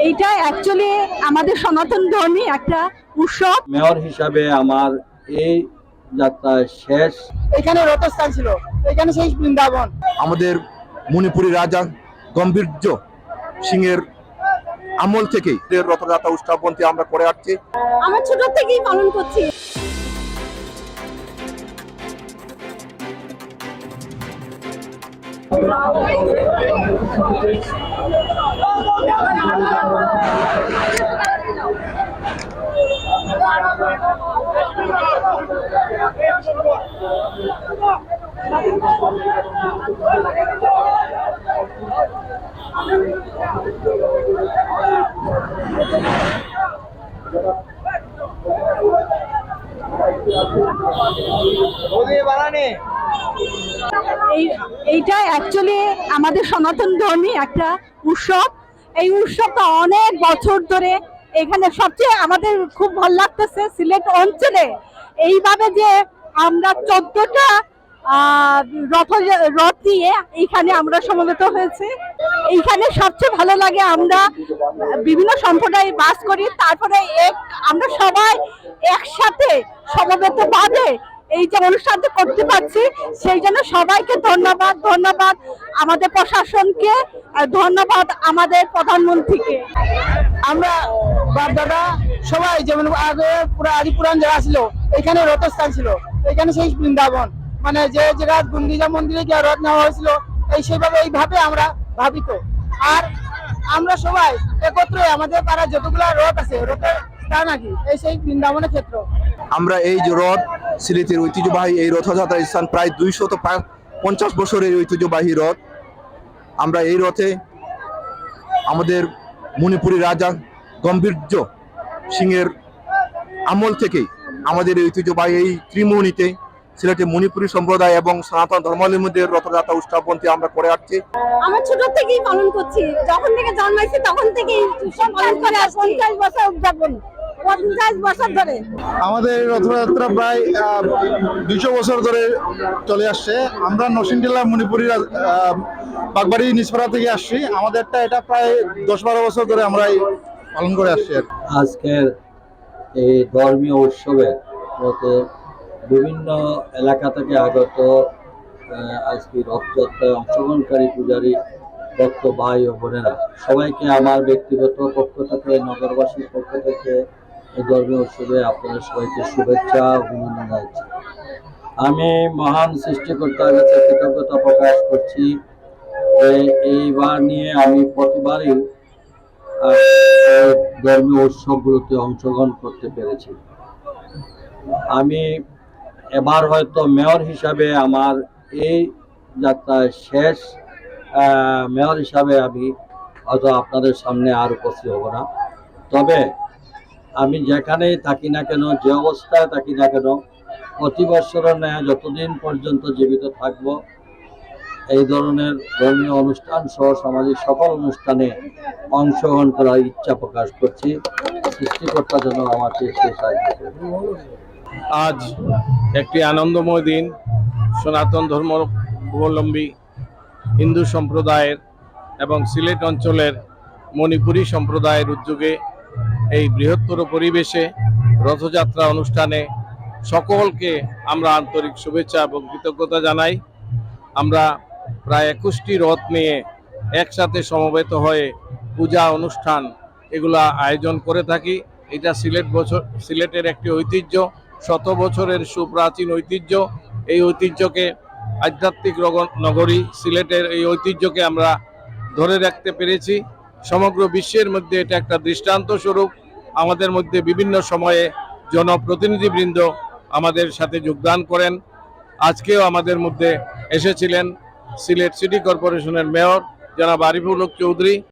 এইটা অ্যাকচুয়ালি আমাদের সনাতন ধর্মী একটা উৎসব। মেয়র হিসাবে আমার এই যাত্রা শেষ। এখানে রথস্থান ছিল, এখানে সেই বৃন্দাবন। আমাদের মণিপুরী রাজা গম্ভীর্য সিংহের আমল থেকেই রথযাত্রা উৎসবটি আমরা করে আসছি। আমরা ছোট থেকেই পালন করছি। এইটা অ্যাকচুয়ালি আমাদের সনাতন ধর্মী একটা উৎসব। এই উৎসবটা অনেক বছর ধরে এখানে সবচেয়ে আমাদের খুব ভালো লাগতেছে সিলেট অঞ্চলে এইভাবে যে আমরা 14টা রথ নিয়ে এইখানে আমরা সমবেত হয়েছে। এইখানে সবচেয়ে ভালো লাগে আমরা বিভিন্ন সম্প্রদায়ে বাস করি, তারপরে আমরা সবাই একসাথে সমবেত ভাবে এই যে অনুষ্ঠানটা করতে পারছি, সেই জন্য সবাইকে ধন্যবাদ আমাদের প্রশাসনকে, ধন্যবাদ আমাদের প্রধানমন্ত্রীকে। আমরা বাপ দাদা সবাই যেমন আগে পুরো আদি পুরাণ যারা ছিল এখানে রথস্থান ছিল, এখানে সেই বৃন্দাবন, মানে যে জায়গা গুন্ডিজা মন্দিরে গিয়ে রথ নেওয়া হয়েছিল এইভাবে আমরা ভাবিত। আর আমরা সবাই একত্রে আমাদের পাড়া যতগুলো রথ আছে রথের স্থান নাকি এই সেই বৃন্দাবনের ক্ষেত্র। আমরা এই যে রথ সিলেটের ঐতিহ্যবাহী এই রথযাত্রার স্থান প্রায় 250 বছরের ঐতিহ্যবাহী রথ। আমরা এই রথে আমাদের মণিপুরী রাজা গম্ভীর্য সিংহের আমল থেকেই আমাদের ঐতিহ্যবাহী এই ত্রিমোহনীতে সিলেটের মণিপুরী সম্প্রদায় এবং সনাতন ধর্মাবলম্বীদের রথযাত্রা উৎসবটি আমরা করে আসছি। আমরা ছোট থেকেই পালন করছি, যখন থেকে জন্মাইছি তখন থেকেই পালন করে আসছি। 50 বছর উদযাপন, 50 বছর ধরে আমাদের রথযাত্রা প্রায় 200 বছর ধরে চলে আসছে। আমরা নরসিংদী জেলার মণিপুরী বাগবাড়ি নিচপাড়া থেকে আসছি। আমাদেরটা এটা প্রায় 10-12 বছর ধরে আমরা পালন করে আসছি। আজকের এই ধর্মীয় উৎসবে বিভিন্ন এলাকা থেকে আগত আজকে রথযাত্রায় অংশগ্রহণকারী পূজারী ভক্ত ভাই ও বোনেরা সবাইকে আমার ব্যক্তিগত পক্ষ থেকে, নগরবাসীর পক্ষ থেকে এই ধর্মীয় উৎসবে আপনাদের সবাইকে শুভেচ্ছা অভিনন্দন জানাচ্ছি। আমি মহান সৃষ্টিকর্তার কাছে কৃতজ্ঞতা প্রকাশ করছি যে এইবার নিয়ে আমি প্রতিবারই ধর্মীয় উৎসবগুলোতে অংশগ্রহণ করতে পেরেছি। আমি এবার হয়তো মেয়র হিসাবে আমার এই যাত্রা শেষ। মেয়র হিসাবে আমি হয়তো আপনাদের সামনে আর উপস্থিত হব না, তবে আমি যেখানেই থাকি না কেন, যে অবস্থায় থাকি না কেন, প্রতি বছরের ন্যায় যতদিন পর্যন্ত জীবিত থাকব এই ধরনের ধর্মীয় অনুষ্ঠান সহ সামাজিক সকল অনুষ্ঠানে অংশগ্রহণ করার ইচ্ছা প্রকাশ করছি। সৃষ্টিকর্তা যেন আমাকে সেই সাহায্য করে। আজ একটি আনন্দময় দিন। সনাতন ধর্মাবলম্বী হিন্দু সম্প্রদায়ের এবং সিলেট অঞ্চলের মণিপুরী সম্প্রদায়ের উদ্যোগে এই বৃহত্তর পরিবেশে রথযাত্রা অনুষ্ঠানে সকলকে আমরা আন্তরিক শুভেচ্ছা এবং কৃতজ্ঞতা জানাই। আমরা প্রায় 21টি রথ নিয়ে একসাথে সমবেত হয়ে পূজা অনুষ্ঠান এগুলা আয়োজন করে থাকি। এটা সিলেটের একটি ঐতিহ্য, 100 বছরের সুপ্রাচীন ঐতিহ্য। এই ঐতিহ্যকে, আধ্যাত্মিক নগরী সিলেটের এই ঐতিহ্যকে আমরা ধরে রাখতে পেরেছি। সমগ্র বিশ্বের মধ্যে এটা একটা দৃষ্টান্ত স্বরূপ। আমাদের মধ্যে বিভিন্ন সময়ে জনপ্রতিনিধিবৃন্দ আমাদের সাথে যোগদান করেন। আজকেও আমাদের মধ্যে এসেছিলেন সিলেট সিটি কর্পোরেশনের মেয়র জনাব আরিফুল হক চৌধুরী।